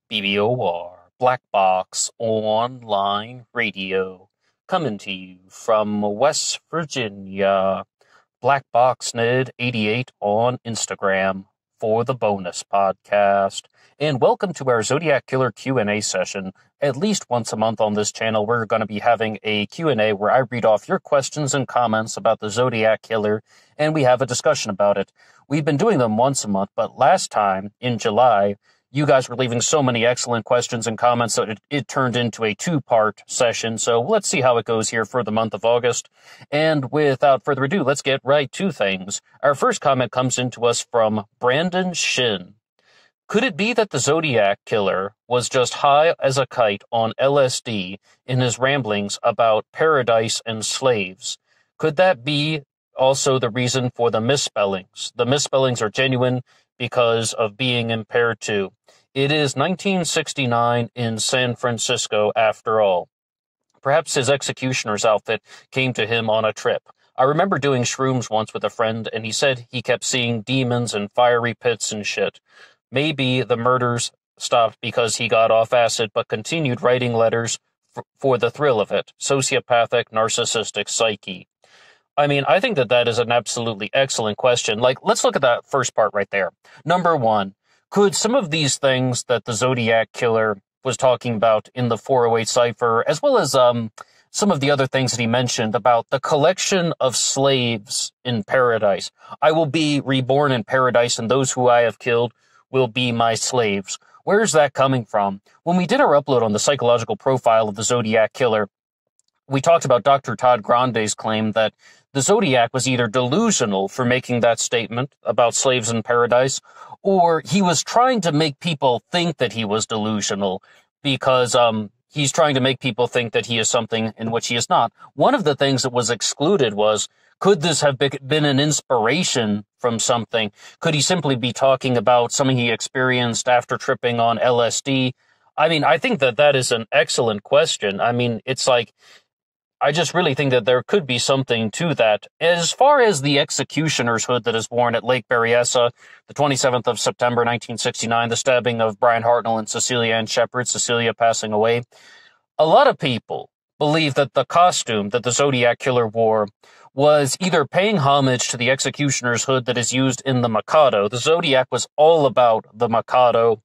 BBOR, Black Box Online Radio, coming to you from West Virginia. Black Box Ned 88 on Instagram for the bonus podcast. And welcome to our Zodiac Killer Q&A session. At least once a month on this channel, we're going to be having a Q&A where I read off your questions and comments about the Zodiac Killer, and we have a discussion about it. We've been doing them once a month, but last time, in July, you guys were leaving so many excellent questions and comments that it turned into a two-part session. So let's see how it goes here for the month of August. And without further ado, let's get right to things. Our first comment comes into us from Brandon Shin. Could it be that the Zodiac Killer was just high as a kite on LSD in his ramblings about paradise and slaves? Could that be also the reason for the misspellings? The misspellings are genuine because of being impaired too. It is 1969 in San Francisco after all. Perhaps his executioner's outfit came to him on a trip. I remember doing shrooms once with a friend, and he said he kept seeing demons and fiery pits and shit. Maybe the murders stopped because he got off acid, but continued writing letters for the thrill of it. Sociopathic, narcissistic psyche. I mean, I think that is an absolutely excellent question. Like, let's look at that first part right there. Number one, could some of these things that the Zodiac Killer was talking about in the 408 cipher, as well as some of the other things that he mentioned about the collection of slaves in paradise? I will be reborn in paradise, and those who I have killed will be my slaves. Where's that coming from? When we did our upload on the psychological profile of the Zodiac Killer, we talked about Dr. Todd Grande's claim that the Zodiac was either delusional for making that statement about slaves in paradise, or he was trying to make people think that he was delusional because he's trying to make people think that he is something in which he is not. One of the things that was excluded was, could this have been an inspiration from something? Could he simply be talking about something he experienced after tripping on LSD? I mean, I think that is an excellent question. I mean, it's like, I just really think that there could be something to that. As far as the executioner's hood that is worn at Lake Berryessa, the 27th of September, 1969, the stabbing of Brian Hartnell and Cecilia Ann Shepard, Cecilia passing away, a lot of people believe that the costume that the Zodiac Killer wore was either paying homage to the executioner's hood that is used in the Mikado. The Zodiac was all about the Mikado.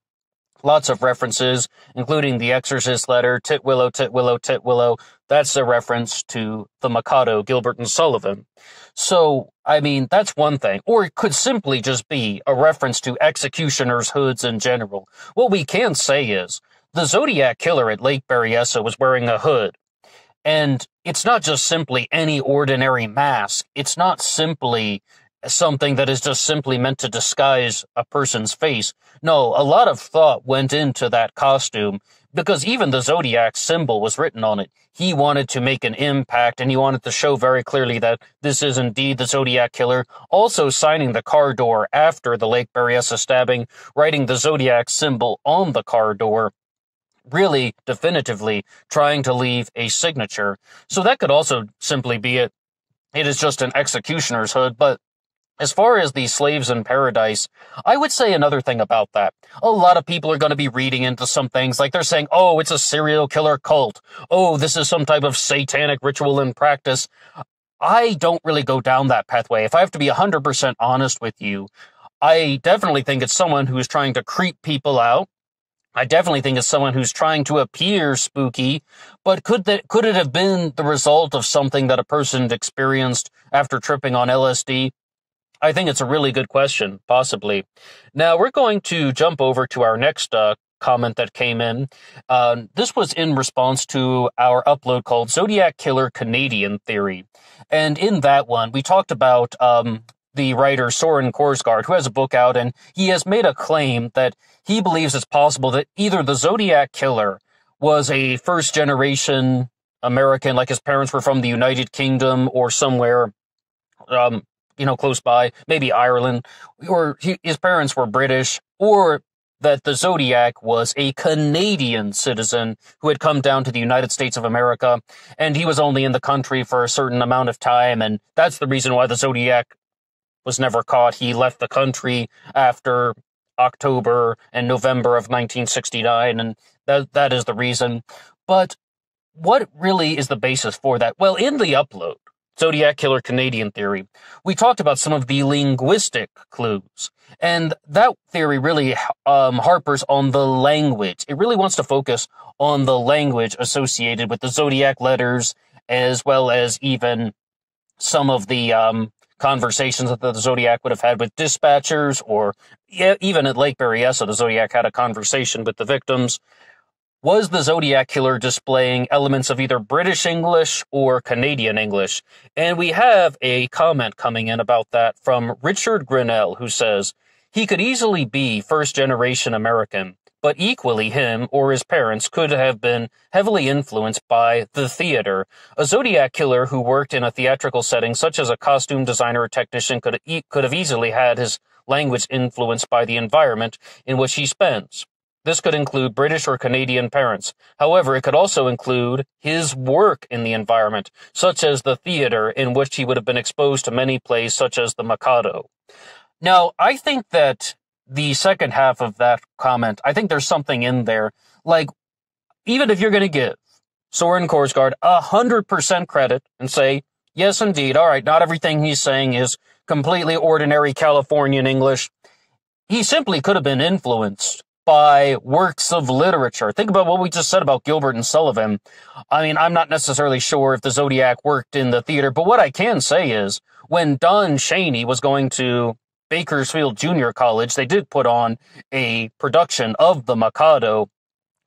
Lots of references, including the Exorcist letter, Titwillow, Titwillow, Titwillow. That's a reference to the Mikado, Gilbert and Sullivan. So, I mean, that's one thing. Or it could simply just be a reference to executioners' hoods in general. What we can say is, the Zodiac Killer at Lake Berryessa was wearing a hood. And it's not just simply any ordinary mask. It's not simply something that is just simply meant to disguise a person's face. No, a lot of thought went into that costume because even the Zodiac symbol was written on it. He wanted to make an impact, and he wanted to show very clearly that this is indeed the Zodiac Killer. Also signing the car door after the Lake Berryessa stabbing, writing the Zodiac symbol on the car door, really definitively trying to leave a signature. So that could also simply be it. It is just an executioner's hood, but as far as the slaves in paradise, I would say another thing about that. A lot of people are going to be reading into some things, like they're saying, oh, it's a serial killer cult. Oh, this is some type of satanic ritual in practice. I don't really go down that pathway. If I have to be 100% honest with you, I definitely think it's someone who is trying to creep people out. I definitely think it's someone who's trying to appear spooky, but could it have been the result of something that a person experienced after tripping on LSD? I think it's a really good question, possibly. Now, we're going to jump over to our next comment that came in. This was in response to our upload called Zodiac Killer Canadian Theory. And in that one, we talked about the writer Soren Korsgaard, who has a book out, and he has made a claim that he believes it's possible that either the Zodiac Killer was a first-generation American, like his parents were from the United Kingdom or somewhere close by, maybe Ireland, or his parents were British, or that the Zodiac was a Canadian citizen who had come down to the United States of America, and he was only in the country for a certain amount of time, and that's the reason why the Zodiac was never caught. He left the country after October and November of 1969, and that is the reason. But what really is the basis for that? Well, in the upload, Zodiac Killer Canadian Theory, we talked about some of the linguistic clues. And that theory really harpers on the language. It really wants to focus on the language associated with the Zodiac letters, as well as even some of the conversations that the Zodiac would have had with dispatchers, or even at Lake Berryessa, the Zodiac had a conversation with the victims. Was the Zodiac Killer displaying elements of either British English or Canadian English? And we have a comment coming in about that from Richard Grinnell, who says, he could easily be first-generation American, but equally him or his parents could have been heavily influenced by the theater. A Zodiac Killer who worked in a theatrical setting, such as a costume designer or technician, could have easily had his language influenced by the environment in which he spends. This could include British or Canadian parents. However, it could also include his work in the environment, such as the theater in which he would have been exposed to many plays such as the Mikado. Now, I think that the second half of that comment, I think there's something in there. Like, even if you're going to give Soren Korsgaard 100% credit and say, yes, indeed, all right, not everything he's saying is completely ordinary Californian English, he simply could have been influenced by works of literature. Think about what we just said about Gilbert and Sullivan. I mean, I'm not necessarily sure if the Zodiac worked in the theater, but what I can say is when Don Chaney was going to Bakersfield Junior College, they did put on a production of the Mikado.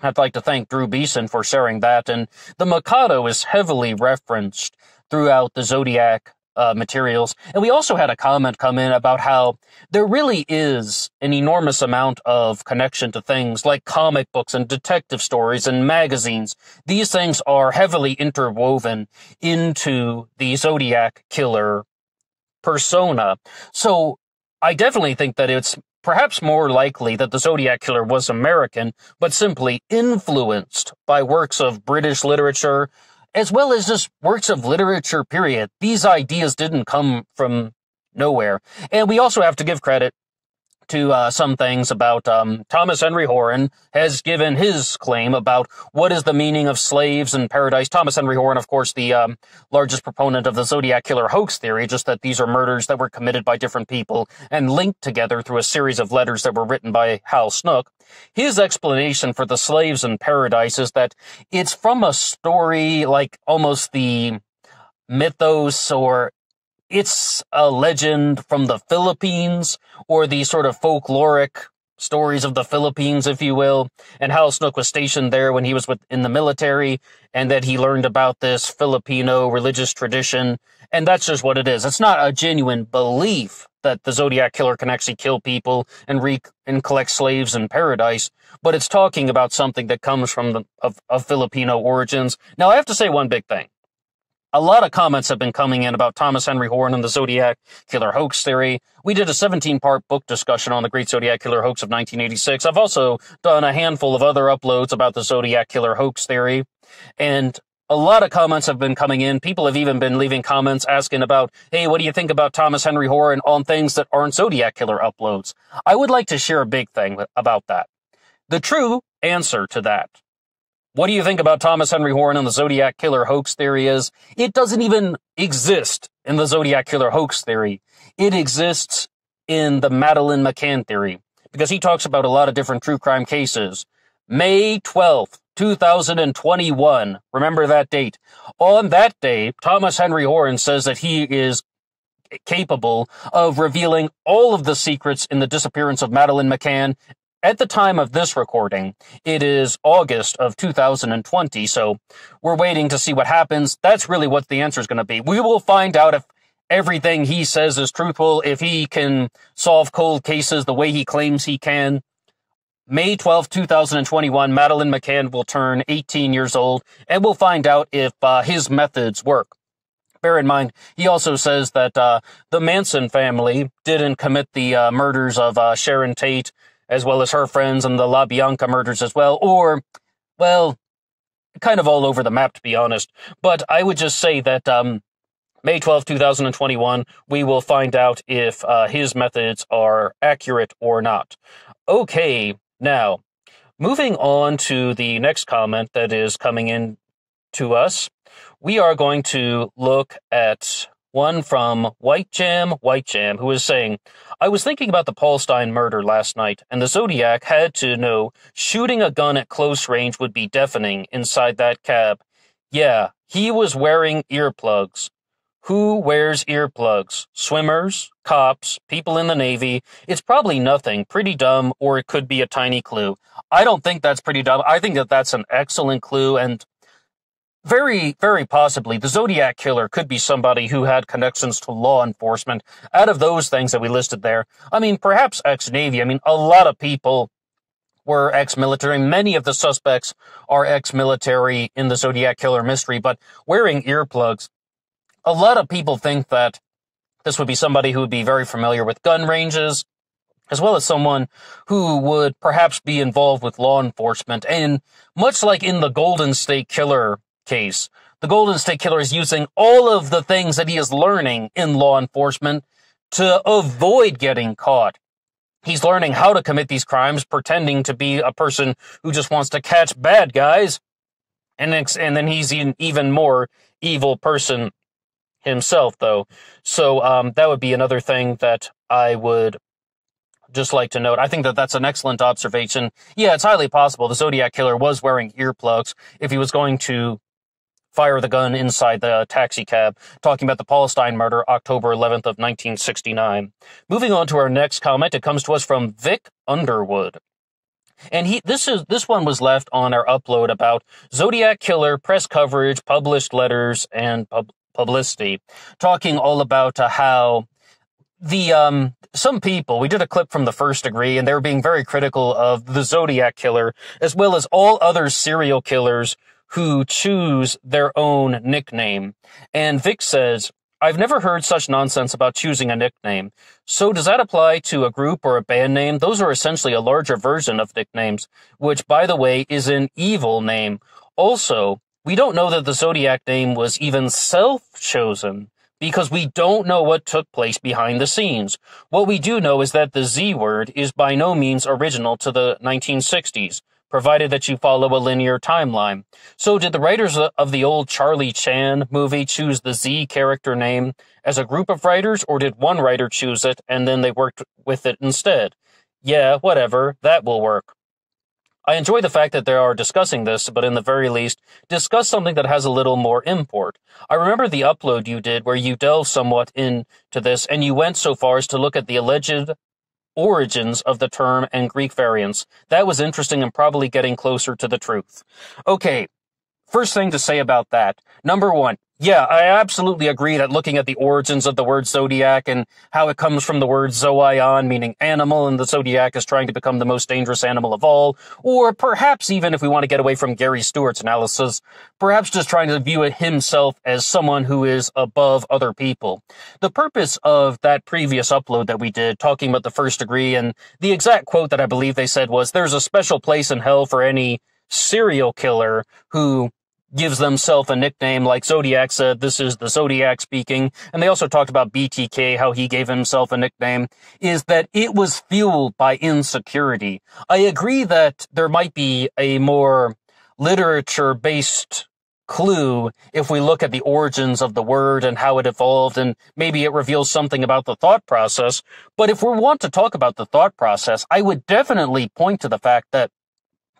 I'd like to thank Drew Beeson for sharing that. And the Mikado is heavily referenced throughout the Zodiac materials. And we also had a comment come in about how there really is an enormous amount of connection to things like comic books and detective stories and magazines. These things are heavily interwoven into the Zodiac Killer persona. So I definitely think that it's perhaps more likely that the Zodiac Killer was American, but simply influenced by works of British literature, as well as just works of literature, period. These ideas didn't come from nowhere. And we also have to give credit to some things about Thomas Henry Horan has given his claim about what is the meaning of slaves in paradise. Thomas Henry Horan, of course, the largest proponent of the Zodiac Killer hoax theory, just that these are murders that were committed by different people and linked together through a series of letters that were written by Hal Snook. His explanation for the slaves in paradise is that it's from a story like almost the mythos, or it's a legend from the Philippines, or the sort of folkloric stories of the Philippines, if you will. And Hal Snook was stationed there when he was in the military, and that he learned about this Filipino religious tradition. And that's just what it is. It's not a genuine belief that the Zodiac Killer can actually kill people and collect slaves in paradise, but it's talking about something that comes from of Filipino origins. Now, I have to say one big thing. A lot of comments have been coming in about Thomas Henry Horan and the Zodiac Killer hoax theory. We did a 17-part book discussion on the Great Zodiac Killer hoax of 1986. I've also done a handful of other uploads about the Zodiac Killer hoax theory. And a lot of comments have been coming in. People have even been leaving comments asking about, hey, what do you think about Thomas Henry Horan on things that aren't Zodiac Killer uploads? I would like to share a big thing about that. The true answer to that, what do you think about Thomas Henry Horan and the Zodiac Killer hoax theory, is it doesn't even exist in the Zodiac Killer hoax theory. It exists in the Madeleine McCann theory, because he talks about a lot of different true crime cases. May 12th, 2021. Remember that date. On that day, Thomas Henry Horan says that he is capable of revealing all of the secrets in the disappearance of Madeleine McCann. At the time of this recording, it is August of 2020, so we're waiting to see what happens. That's really what the answer is going to be. We will find out if everything he says is truthful, if he can solve cold cases the way he claims he can. May 12, 2021, Madeleine McCann will turn 18 years old, and we'll find out if his methods work. Bear in mind, he also says that the Manson family didn't commit the murders of Sharon Tate, as well as her friends, and the LaBianca murders as well, or, well, kind of all over the map, to be honest. But I would just say that May 12, 2021, we will find out if his methods are accurate or not. Okay, now, moving on to the next comment that is coming in to us, we are going to look at one from White Jam, who is saying, I was thinking about the Paul Stein murder last night, and the Zodiac had to know shooting a gun at close range would be deafening inside that cab. Yeah, he was wearing earplugs. Who wears earplugs? Swimmers, cops, people in the Navy. It's probably nothing, pretty dumb, or it could be a tiny clue. I don't think that's pretty dumb. I think that that's an excellent clue, and very, very possibly the Zodiac Killer could be somebody who had connections to law enforcement. Out of those things that we listed there, I mean, perhaps ex-Navy. I mean, a lot of people were ex-military. Many of the suspects are ex-military in the Zodiac Killer mystery, but wearing earplugs, a lot of people think that this would be somebody who would be very familiar with gun ranges, as well as someone who would perhaps be involved with law enforcement. And much like in the Golden State Killer case, the Golden State Killer is using all of the things that he is learning in law enforcement to avoid getting caught. He's learning how to commit these crimes, pretending to be a person who just wants to catch bad guys, and then he's an even more evil person himself, though. So that would be another thing that I would just like to note. I think that that's an excellent observation. Yeah, it's highly possible the Zodiac Killer was wearing earplugs if he was going to fire the gun inside the taxi cab, talking about the Paul Stein murder, October 11th of 1969. Moving on to our next comment, it comes to us from Vic Underwood. And this one was left on our upload about Zodiac Killer, press coverage, published letters, and publicity, talking all about how the some people, we did a clip from the First Degree, and they were being very critical of the Zodiac Killer, as well as all other serial killers who choose their own nickname. And Vic says, I've never heard such nonsense about choosing a nickname. So does that apply to a group or a band name? Those are essentially a larger version of nicknames, which, by the way, is an evil name. Also, we don't know that the Zodiac name was even self-chosen, because we don't know what took place behind the scenes. What we do know is that the Z word is by no means original to the 1960s, provided that you follow a linear timeline. So did the writers of the old Charlie Chan movie choose the Z character name as a group of writers, or did one writer choose it and then they worked with it instead? Yeah, whatever, that will work. I enjoy the fact that they are discussing this, but in the very least, discuss something that has a little more import. I remember the upload you did where you delved somewhat into this, and you went so far as to look at the alleged origins of the term and Greek variants. That was interesting and probably getting closer to the truth. Okay, first thing to say about that. Number one, yeah, I absolutely agree that looking at the origins of the word zodiac and how it comes from the word zoion, meaning animal, and the zodiac is trying to become the most dangerous animal of all, or perhaps even if we want to get away from Gary Stewart's analysis, perhaps just trying to view it himself as someone who is above other people. The purpose of that previous upload that we did, talking about the First Degree, and the exact quote that I believe they said was, there's a special place in hell for any serial killer who gives themselves a nickname. Like Zodiac said, this is the Zodiac speaking. And they also talked about BTK, how he gave himself a nickname, is that it was fueled by insecurity. I agree that there might be a more literature-based clue if we look at the origins of the word and how it evolved, and maybe it reveals something about the thought process. But if we want to talk about the thought process, I would definitely point to the fact that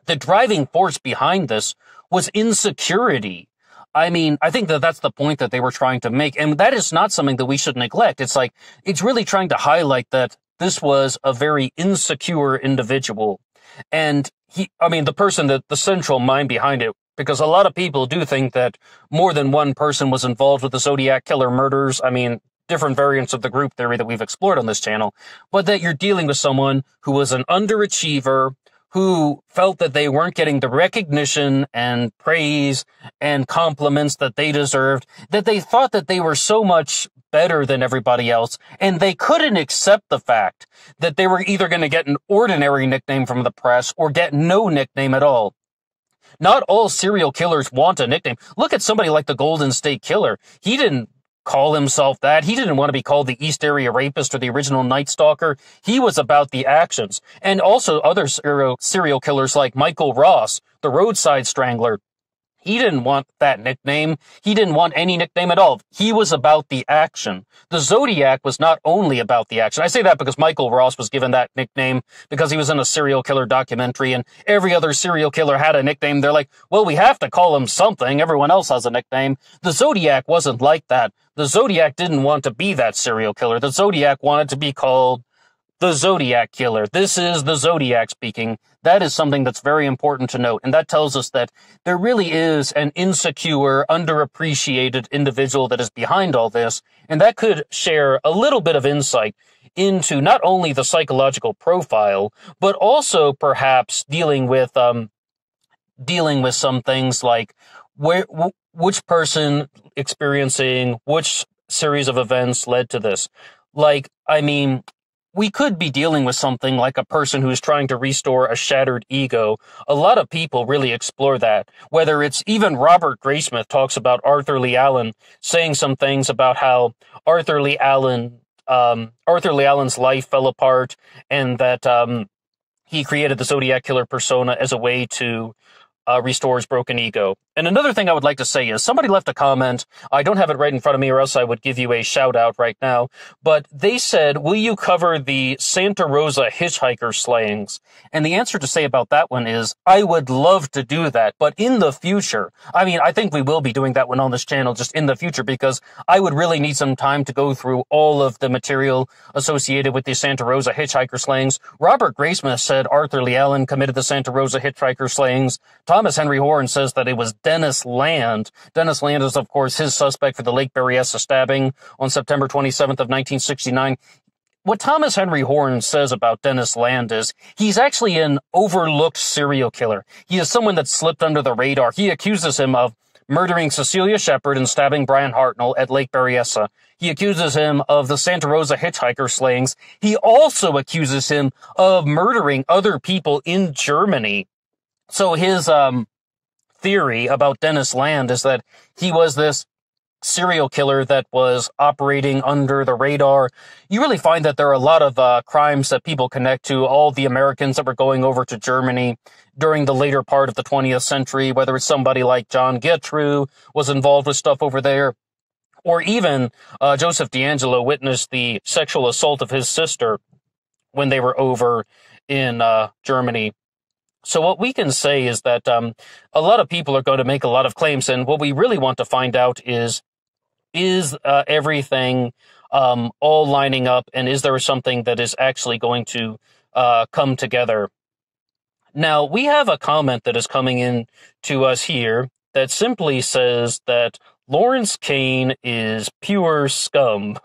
the driving force behind this was insecurity. I mean, I think that that's the point that they were trying to make, and that is not something that we should neglect. It's like, it's really trying to highlight that this was a very insecure individual. And the person, that the central mind behind it, because a lot of people do think that more than one person was involved with the Zodiac Killer murders. I mean, different variants of the group theory that we've explored on this channel, but that you're dealing with someone who was an underachiever, who felt that they weren't getting the recognition and praise and compliments that they deserved, that they thought that they were so much better than everybody else, and they couldn't accept the fact that they were either going to get an ordinary nickname from the press or get no nickname at all. Not all serial killers want a nickname. Look at somebody like the Golden State Killer. He didn't call himself that. He didn't want to be called the East Area Rapist or the original Night Stalker. He was about the actions. And also other serial killers like Michael Ross, the Roadside Strangler. He didn't want that nickname. He didn't want any nickname at all. He was about the action. The Zodiac was not only about the action. I say that because Michael Ross was given that nickname because he was in a serial killer documentary, and every other serial killer had a nickname. They're like, well, we have to call him something. Everyone else has a nickname. The Zodiac wasn't like that. The Zodiac didn't want to be that serial killer. The Zodiac wanted to be called the Zodiac Killer. This is the Zodiac speaking. That is something that's very important to note, and that tells us that there really is an insecure, underappreciated individual that is behind all this, and that could share a little bit of insight into not only the psychological profile, but also perhaps dealing with some things like which person experiencing which series of events led to this. Like, I mean, we could be dealing with something like a person who's trying to restore a shattered ego. A lot of people really explore that. Whether it's even Robert Graysmith talks about Arthur Lee Allen, saying some things about how Arthur Lee Allen's life fell apart, and that he created the Zodiac Killer persona as a way to restore his broken ego. And another thing I would like to say is somebody left a comment. I don't have it right in front of me, or else I would give you a shout out right now. But they said, will you cover the Santa Rosa hitchhiker slayings? And the answer to say about that one is, I would love to do that, but in the future. I mean, I think we will be doing that one on this channel just in the future, because I would really need some time to go through all of the material associated with the Santa Rosa hitchhiker slayings. Robert Graysmith said Arthur Lee Allen committed the Santa Rosa hitchhiker slayings. Thomas Henry Horn says that it was Dennis Land. Dennis Land is, of course, his suspect for the Lake Berryessa stabbing on September 27th of 1969. What Thomas Henry Horn says about Dennis Land is he's actually an overlooked serial killer. He is someone that slipped under the radar. He accuses him of murdering Cecilia Shepard and stabbing Brian Hartnell at Lake Berryessa. He accuses him of the Santa Rosa hitchhiker slayings. He also accuses him of murdering other people in Germany. So his theory about Dennis Land is that he was this serial killer that was operating under the radar. You really find that there are a lot of crimes that people connect to all the Americans that were going over to Germany during the later part of the 20th century, whether it's somebody like John Gertrude was involved with stuff over there, or even Joseph D'Angelo witnessed the sexual assault of his sister when they were over in Germany. So what we can say is that a lot of people are going to make a lot of claims, and what we really want to find out is everything all lining up, and is there something that is actually going to come together? Now, we have a comment that is coming in to us here that simply says that Lawrence Kane is pure scum.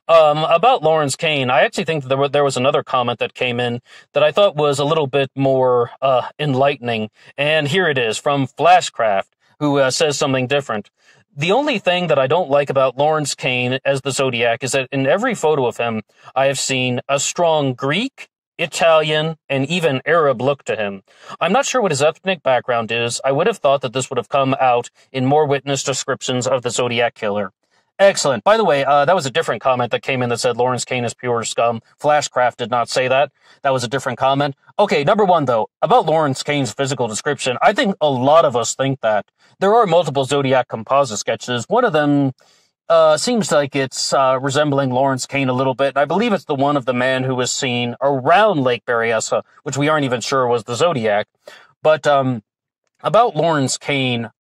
About Lawrence Kane, I actually think that there was another comment that came in that I thought was a little bit more enlightening. And here it is from Flashcraft, who says something different. The only thing that I don't like about Lawrence Kane as the Zodiac is that in every photo of him, I have seen a strong Greek, Italian, and even Arab look to him. I'm not sure what his ethnic background is. I would have thought that this would have come out in more witness descriptions of the Zodiac Killer. Excellent. By the way, that was a different comment that came in that said Lawrence Kane is pure scum. Flashcraft did not say that. That was a different comment. Okay, number one, though, about Lawrence Kane's physical description, I think a lot of us think that. There are multiple Zodiac composite sketches. One of them seems like it's resembling Lawrence Kane a little bit. And I believe it's the one of the man who was seen around Lake Berryessa, which we aren't even sure was the Zodiac. But about Lawrence Kane,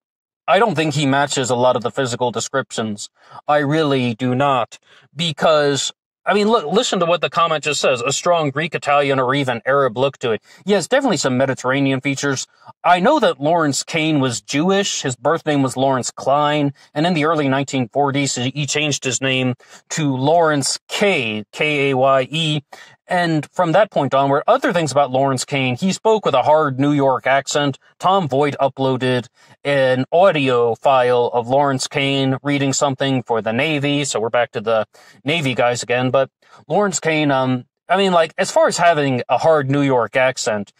I don't think he matches a lot of the physical descriptions. I really do not. Because, I mean, look, listen to what the comment just says. A strong Greek, Italian, or even Arab look to it. Yes, definitely some Mediterranean features. I know that Lawrence Kane was Jewish. His birth name was Lawrence Klein. And in the early 1940s, he changed his name to Lawrence K, K-A-Y-E. And from that point onward, other things about Lawrence Kane, he spoke with a hard New York accent. Tom Voigt uploaded an audio file of Lawrence Kane reading something for the Navy. So we're back to the Navy guys again. But Lawrence Kane, I mean, like, as far as having a hard New York accent,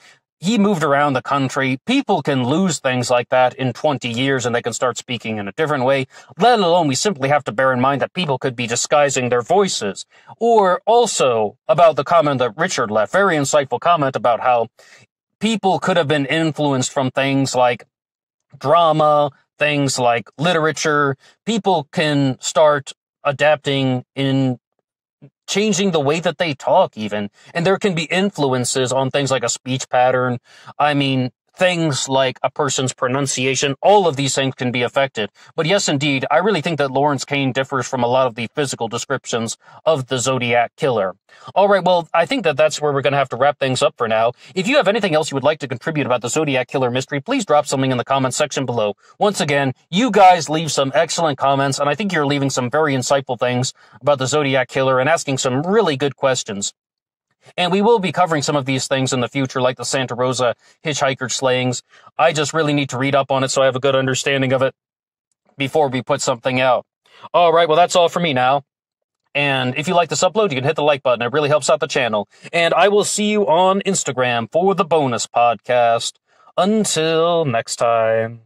he moved around the country. People can lose things like that in 20 years and they can start speaking in a different way. Let alone, we simply have to bear in mind that people could be disguising their voices. Or also about the comment that Richard left, very insightful comment about how people could have been influenced from things like drama, things like literature. People can start adapting in changing the way that they talk even. And there can be influences on things like a speech pattern. I mean, things like a person's pronunciation. All of these things can be affected. But yes, indeed, I really think that Lawrence Kane differs from a lot of the physical descriptions of the Zodiac Killer. All right, well, I think that that's where we're going to have to wrap things up for now. If you have anything else you would like to contribute about the Zodiac Killer mystery, please drop something in the comments section below. Once again, you guys leave some excellent comments, and I think you're leaving some very insightful things about the Zodiac Killer and asking some really good questions. And we will be covering some of these things in the future, like the Santa Rosa hitchhiker slayings. I just really need to read up on it so I have a good understanding of it before we put something out. All right, well, that's all for me now. And if you like this upload, you can hit the like button. It really helps out the channel. And I will see you on Instagram for the bonus podcast. Until next time.